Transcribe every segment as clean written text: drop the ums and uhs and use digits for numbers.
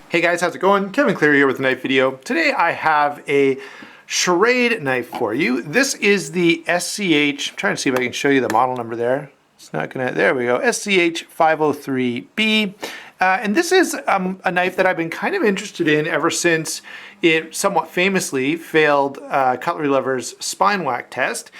Hey guys, how's it going? Kevin Cleary here with a knife video. Today I have a Schrade knife for you. This is the SCH, I'm trying to see if I can show you the model number there. It's not gonna, there we go, sch503b. And this is a knife that I've been kind of interested in ever since it somewhat famously failed Cutlery Lover's spine whack test.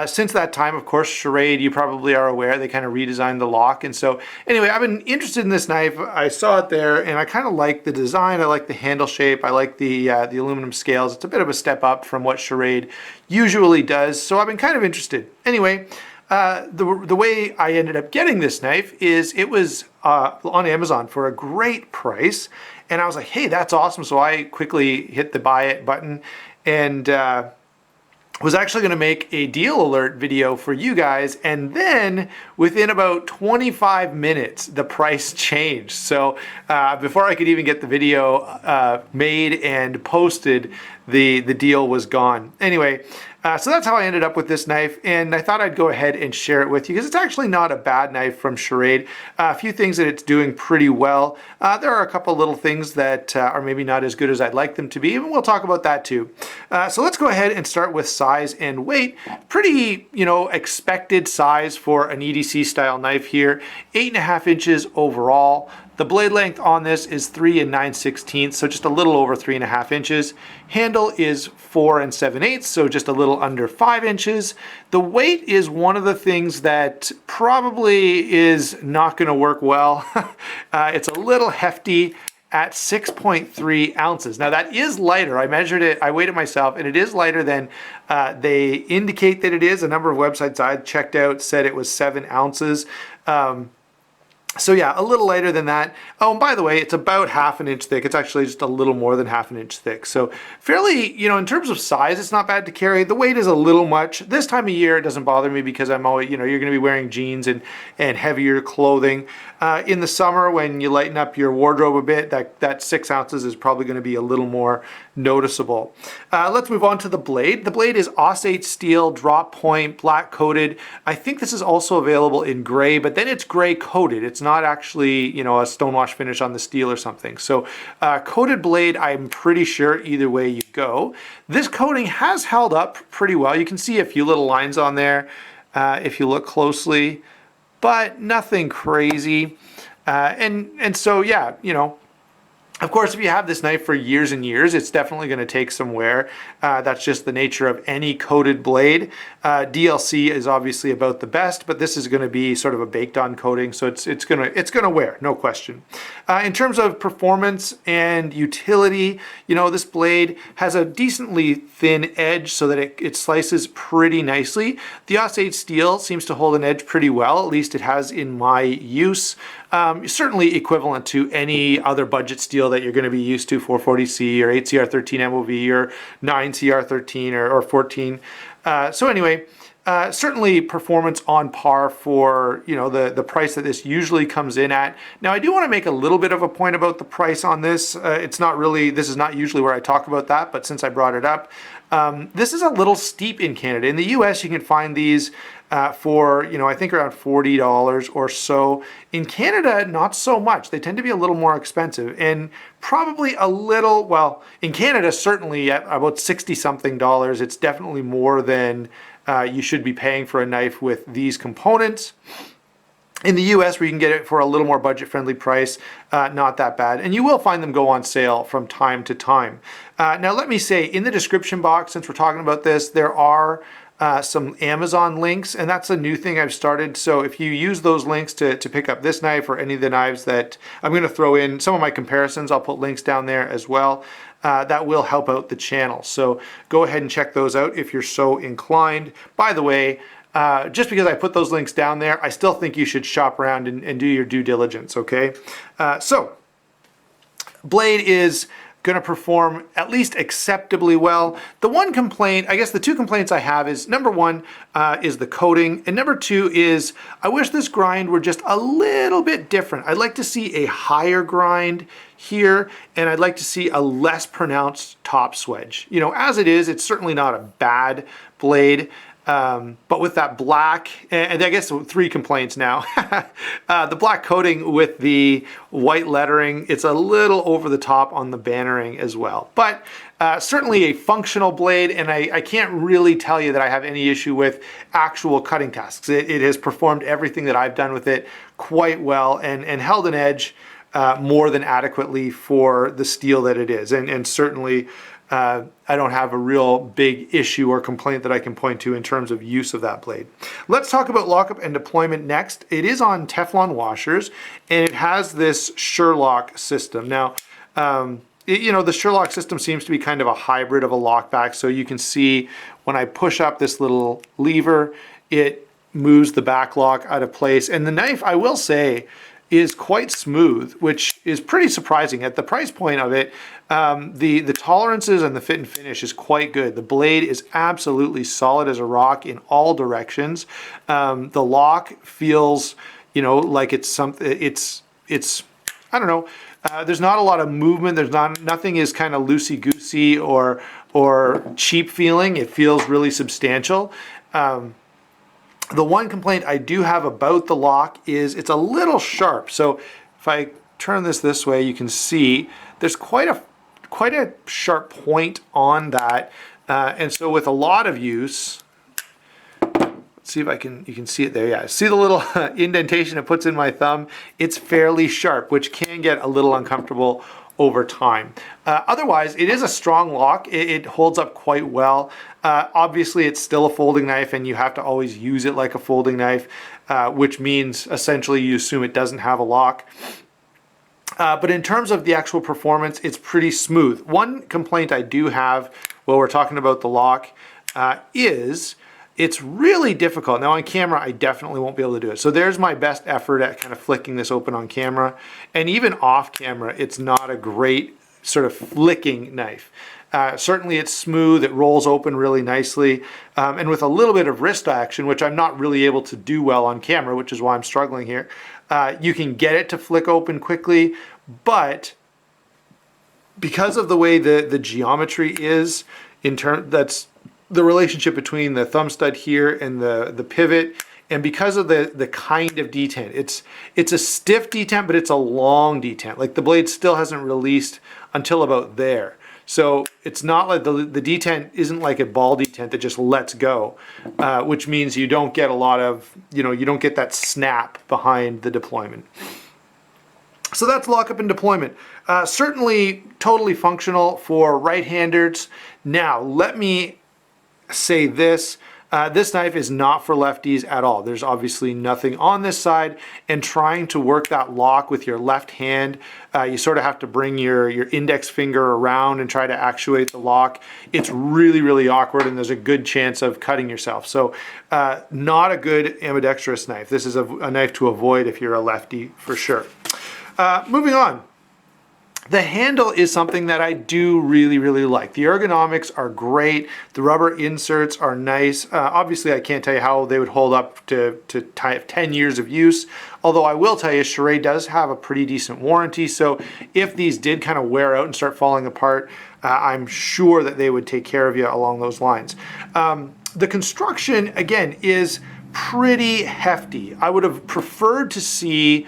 Since that time, of course, Schrade, you probably are aware, they kind of redesigned the lock. And so anyway, I've been interested in this knife. I saw it there and I kind of like the design. I like the handle shape. I like the aluminum scales. It's a bit of a step up from what Schrade usually does. So I've been kind of interested. Anyway, the way I ended up getting this knife is it was on Amazon for a great price. And I was like, hey, that's awesome. So I quickly hit the buy it button and was actually going to make a deal alert video for you guys, and then within about 25 minutes the price changed. So before I could even get the video made and posted, the deal was gone. Anyway, so that's how I ended up with this knife, and I thought I'd go ahead and share it with you because it's actually not a bad knife from Schrade. A few things that it's doing pretty well. There are a couple little things that are maybe not as good as I'd like them to be, and we'll talk about that too. So let's go ahead and start with size and weight. Pretty, expected size for an EDC style knife here. 8.5 inches overall. The blade length on this is 3 9/16, so just a little over 3.5 inches. Handle is 4 7/8, so just a little under 5 inches. The weight is one of the things that probably is not going to work well. It's a little hefty at 6.3 ounces. Now that is lighter. I measured it, I weighed it myself, and it is lighter than they indicate that it is. A number of websites I checked out said it was 7 ounces. So yeah, a little lighter than that. Oh, and by the way, it's about 1/2 inch thick. It's actually just a little more than 1/2 inch thick. So fairly, in terms of size, it's not bad to carry. The weight is a little much. This time of year, it doesn't bother me because I'm always, you're going to be wearing jeans and heavier clothing. In the summer, when you lighten up your wardrobe a bit, that 6 ounces is probably going to be a little more noticeable. Let's move on to the blade. The blade is osate steel, drop point, black coated. I think this is also available in gray, but then it's gray coated. It's not actually, a stonewash finish on the steel or something. So coated blade, I'm pretty sure either way you go. This coating has held up pretty well. You can see a few little lines on there if you look closely, but nothing crazy. And so, yeah, of course, if you have this knife for years and years, it's definitely going to take some wear. That's just the nature of any coated blade. DLC is obviously about the best, but this is going to be sort of a baked-on coating, so it's going to wear, no question. In terms of performance and utility, this blade has a decently thin edge so that it slices pretty nicely. The osate steel seems to hold an edge pretty well, at least it has in my use. Certainly equivalent to any other budget steel that you're going to be used to, 440C or 8CR13 MOV or 9CR13 or 14. So anyway, certainly performance on par for the price that this usually comes in at. Now I do want to make a little bit of a point about the price on this. This is not usually where I talk about that, but since I brought it up, this is a little steep in Canada. In the US you can find these for I think around $40 or so. In Canada, not so much. They tend to be a little more expensive, and probably a little, well, in Canada certainly at about $60 something. It's definitely more than you should be paying for a knife with these components. In the US, where you can get it for a little more budget-friendly price, not that bad. And you will find them go on sale from time to time. Now, let me say, in the description box, since we're talking about this, there are some Amazon links, and that's a new thing I've started. So if you use those links to pick up this knife or any of the knives that I'm going to throw in, some of my comparisons, I'll put links down there as well. That will help out the channel. So go ahead and check those out if you're so inclined. By the way, just because I put those links down there, I still think you should shop around and do your due diligence, okay? So, blade is going to perform at least acceptably well. The one complaint, I guess the two complaints I have is, number one is the coating, and number two is I wish this grind were just a little bit different. I'd like to see a higher grind here, and I'd like to see a less pronounced top swedge. As it is, it's certainly not a bad blade. But with that black, and I guess 3 complaints now, the black coating with the white lettering, it's a little over the top on the bannering as well. But certainly a functional blade, and I can't really tell you that I have any issue with actual cutting tasks. It has performed everything that I've done with it quite well and held an edge more than adequately for the steel that it is. And certainly I don't have a real big issue or complaint that I can point to in terms of use of that blade. Let's talk about lockup and deployment next. It is on Teflon washers, and it has this Sherlock system. Now, you know, the Sherlock system seems to be kind of a hybrid of a lockback. So you can see when I push up this little lever, it moves the back lock out of place. And the knife, I will say, is quite smooth, which is pretty surprising. At the price point of it, the tolerances and the fit and finish is quite good. The blade is absolutely solid as a rock in all directions. The lock feels, you know, like it's something, it's I don't know, there's not a lot of movement. There's nothing is kind of loosey-goosey or cheap feeling. It feels really substantial. The one complaint I do have about the lock is it's a little sharp. So if I turn this way, you can see there's quite a sharp point on that. And so with a lot of use, let's see if you can see it there. Yeah, see the little indentation it puts in my thumb? It's fairly sharp, which can get a little uncomfortable over time. Otherwise, it is a strong lock. It holds up quite well. Obviously, it's still a folding knife, and you have to always use it like a folding knife, which means essentially you assume it doesn't have a lock. But in terms of the actual performance, it's pretty smooth. One complaint I do have while we're talking about the lock is it's really difficult. Now on camera, I definitely won't be able to do it. So there's my best effort at kind of flicking this open on camera. And even off camera, it's not a great sort of flicking knife. Certainly it's smooth, it rolls open really nicely. And with a little bit of wrist action, which I'm not really able to do well on camera, which is why I'm struggling here, you can get it to flick open quickly. But because of the way the geometry is, that's the relationship between the thumb stud here and the pivot, and because of the kind of detent, it's a stiff detent, but it's a long detent. Like the blade still hasn't released until about there. So it's not like the detent isn't like a ball detent that just lets go, which means you don't get a lot of, you don't get that snap behind the deployment. So that's lockup and deployment. Certainly totally functional for right-handers. Now, let me say this. This knife is not for lefties at all. There's obviously nothing on this side, and trying to work that lock with your left hand, you sort of have to bring your index finger around and try to actuate the lock. It's really, really awkward, and there's a good chance of cutting yourself. So not a good ambidextrous knife. This is a knife to avoid if you're a lefty for sure. Moving on. The handle is something that I do really, really like. The ergonomics are great. The rubber inserts are nice. Obviously, I can't tell you how they would hold up to 10 years of use. Although I will tell you, Schrade does have a pretty decent warranty. So if these did kind of wear out and start falling apart, I'm sure that they would take care of you along those lines. The construction, again, is pretty hefty. I would have preferred to see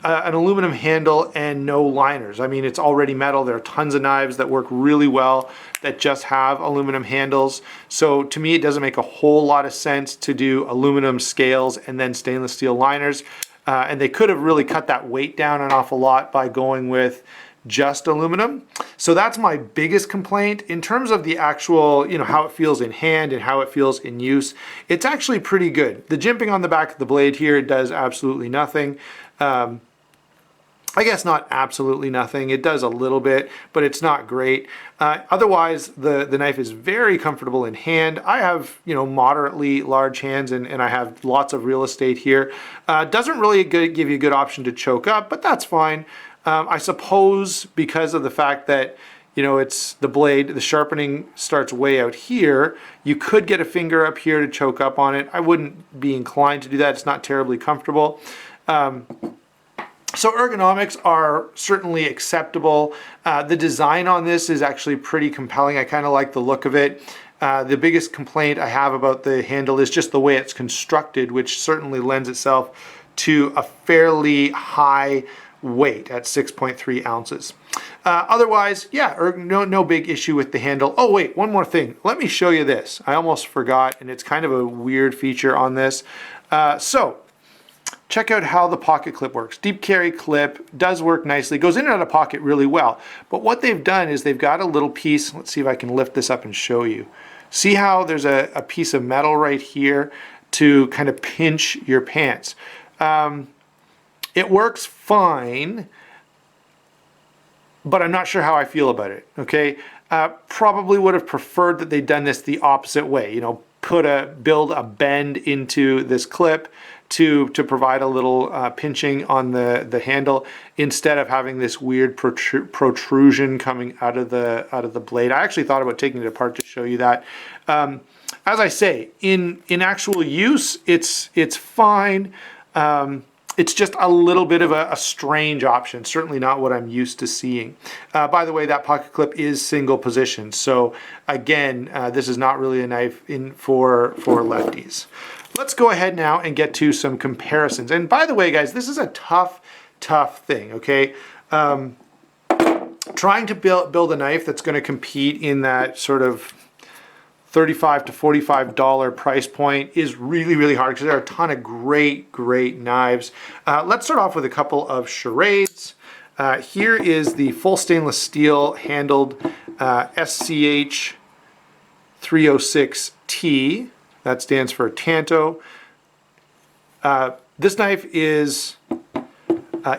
an aluminum handle and no liners. I mean, it's already metal. There are tons of knives that work really well that just have aluminum handles. So to me, it doesn't make a whole lot of sense to do aluminum scales and then stainless steel liners. And they could have really cut that weight down an awful lot by going with just aluminum. So that's my biggest complaint. In terms of the actual, how it feels in hand and how it feels in use, it's actually pretty good. The jimping on the back of the blade here does absolutely nothing. I guess not absolutely nothing. It does a little bit, but it's not great. Otherwise, the knife is very comfortable in hand. I have, moderately large hands and I have lots of real estate here. Doesn't really give you a good option to choke up, but that's fine. I suppose because of the fact that, it's the blade, the sharpening starts way out here, you could get a finger up here to choke up on it. I wouldn't be inclined to do that. It's not terribly comfortable. So ergonomics are certainly acceptable. The design on this is actually pretty compelling. I kind of like the look of it. The biggest complaint I have about the handle is just the way it's constructed, which certainly lends itself to a fairly high weight at 6.3 ounces. Otherwise, yeah, no big issue with the handle. Oh wait, one more thing. Let me show you this. I almost forgot, and it's kind of a weird feature on this. So check out how the pocket clip works. Deep carry clip does work nicely, goes in and out of pocket really well. But what they've done is they've got a little piece. Let's see if I can lift this up and show you. See how there's a piece of metal right here to kind of pinch your pants. It works fine, but I'm not sure how I feel about it, okay? Probably would have preferred that they'd done this the opposite way, you know, build a bend into this clip to provide a little pinching on the handle instead of having this weird protrusion coming out of the blade. I actually thought about taking it apart to show you that. As I say, in actual use, it's fine. It's just a little bit of a strange option, certainly not what I'm used to seeing. By the way, that pocket clip is single position, so again, this is not really a knife for lefties. Let's go ahead now and get to some comparisons. And by the way, guys, this is a tough thing, okay? Trying to build a knife that's going to compete in that sort of $35 to $45 price point is really hard because there are a ton of great knives. Let's start off with a couple of Schrades. Here is the full stainless steel handled sch503b. That stands for Tanto. This knife is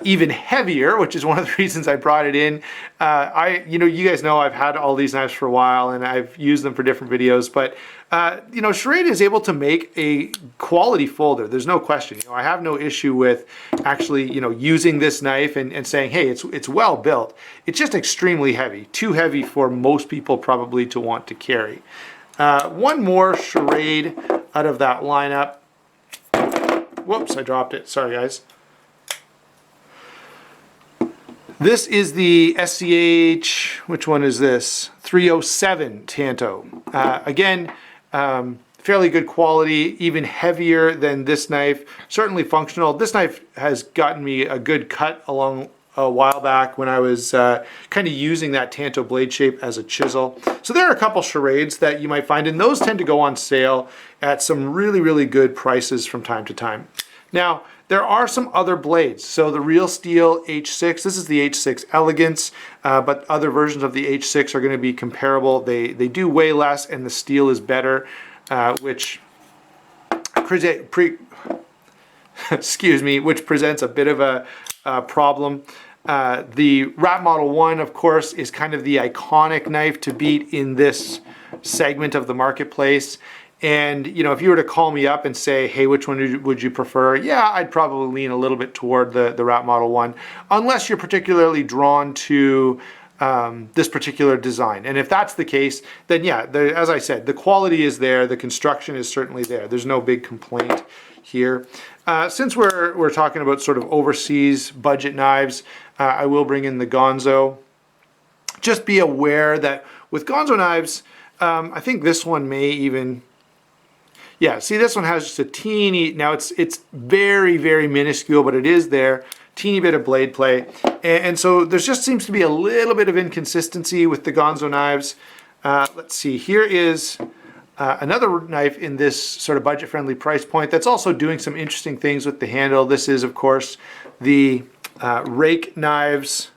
even heavier, which is one of the reasons I brought it in. You guys know I've had all these knives for a while and I've used them for different videos, but Schrade is able to make a quality folder. There's no question. I have no issue with actually, using this knife and saying, hey, it's well built. It's just extremely heavy, too heavy for most people probably to want to carry. One more Schrade out of that lineup. Whoops, I dropped it. Sorry, guys. This is the SCH, which one is this? 307 Tanto. Again, fairly good quality, even heavier than this knife. Certainly functional. This knife has gotten me a good cut along a while back when I was kind of using that Tanto blade shape as a chisel. So there are a couple Schrades that you might find, and those tend to go on sale at some really good prices from time to time. Now, there are some other blades. So the RealSteel H6, this is the H6 Elegance, but other versions of the H6 are going to be comparable. They do weigh less and the steel is better, which which presents a bit of a problem. The Rat Model 1, of course, is kind of the iconic knife to beat in this segment of the marketplace. And, if you were to call me up and say, hey, which one would you prefer? Yeah, I'd probably lean a little bit toward the Rat Model 1, unless you're particularly drawn to this particular design. And if that's the case, then yeah, as I said, the quality is there, the construction is certainly there. There's no big complaint here. Since we're talking about sort of overseas budget knives, I will bring in the Gonzo. Just be aware that with Gonzo knives, I think this one may even... Yeah, see, this one has just a teeny, now it's very minuscule, but it is there, teeny bit of blade play. And so there just seems to be a little bit of inconsistency with the Gonzo knives. Let's see, here is another knife in this sort of budget-friendly price point that's also doing some interesting things with the handle. This is, of course, the Rake Knives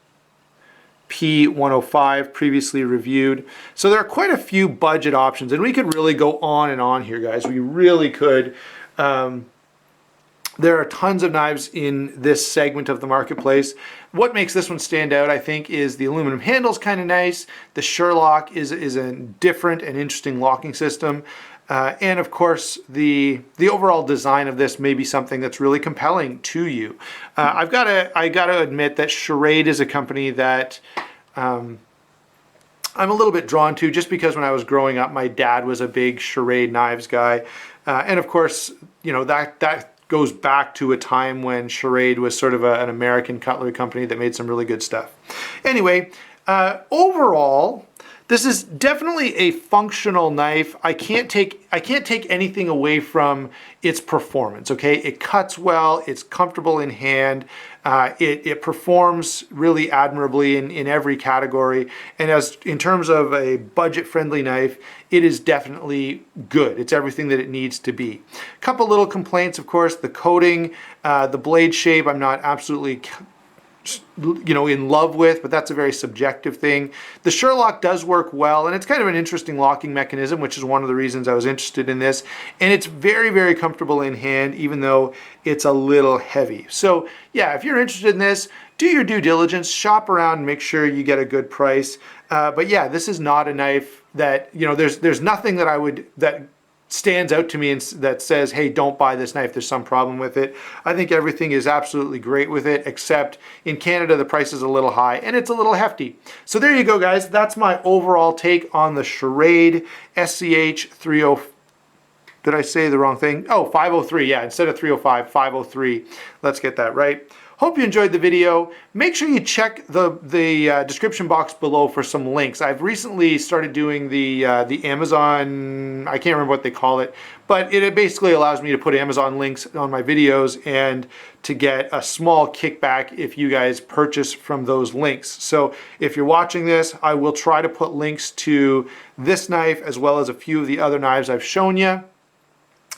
P105, previously reviewed. So there are quite a few budget options, and we could really go on and on here, guys. We really could. There are tons of knives in this segment of the marketplace. What makes this one stand out, I think, is the aluminum handle's kind of nice. The Sherlock is a different and interesting locking system. And of course, the overall design of this may be something that's really compelling to you. I gotta admit that Schrade is a company that I'm a little bit drawn to, just because when I was growing up, my dad was a big Schrade knives guy, and of course, that goes back to a time when Schrade was sort of an American cutlery company that made some really good stuff. Anyway, overall, This is definitely a functional knife. I can't take anything away from its performance, okay? It cuts well, it's comfortable in hand, it performs really admirably in every category, and as in terms of a budget-friendly knife, it is definitely good. It's everything that it needs to be. A couple little complaints, of course, the coating, the blade shape, I'm not absolutely in love with, but that's a very subjective thing. The Sherlock does work well, and it's kind of an interesting locking mechanism, which is one of the reasons I was interested in this. And it's very, very comfortable in hand, even though it's a little heavy. So yeah, if you're interested in this, do your due diligence, shop around, and make sure you get a good price. But yeah, this is not a knife that, there's nothing that stands out to me and that says, hey, don't buy this knife, there's some problem with it. I think everything is absolutely great with it, except in Canada the price is a little high and it's a little hefty. So there you go, guys. That's my overall take on the Schrade SCH30. Did I say the wrong thing? Oh, 503, yeah, instead of 305, 503. Let's get that right. Hope you enjoyed the video. Make sure you check the description box below for some links. I've recently started doing the Amazon, I can't remember what they call it, but it basically allows me to put Amazon links on my videos and to get a small kickback if you guys purchase from those links. So if you're watching this, I will try to put links to this knife as well as a few of the other knives I've shown you.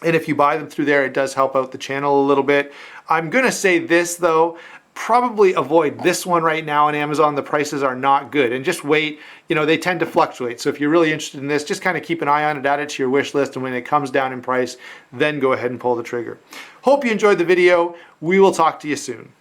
And if you buy them through there, it does help out the channel a little bit. I'm gonna say this though, probably avoid this one right now on Amazon. The prices are not good, and just wait, they tend to fluctuate. So if you're really interested in this, just kind of keep an eye on it, add it to your wish list, and when it comes down in price, then go ahead and pull the trigger. Hope you enjoyed the video. We will talk to you soon.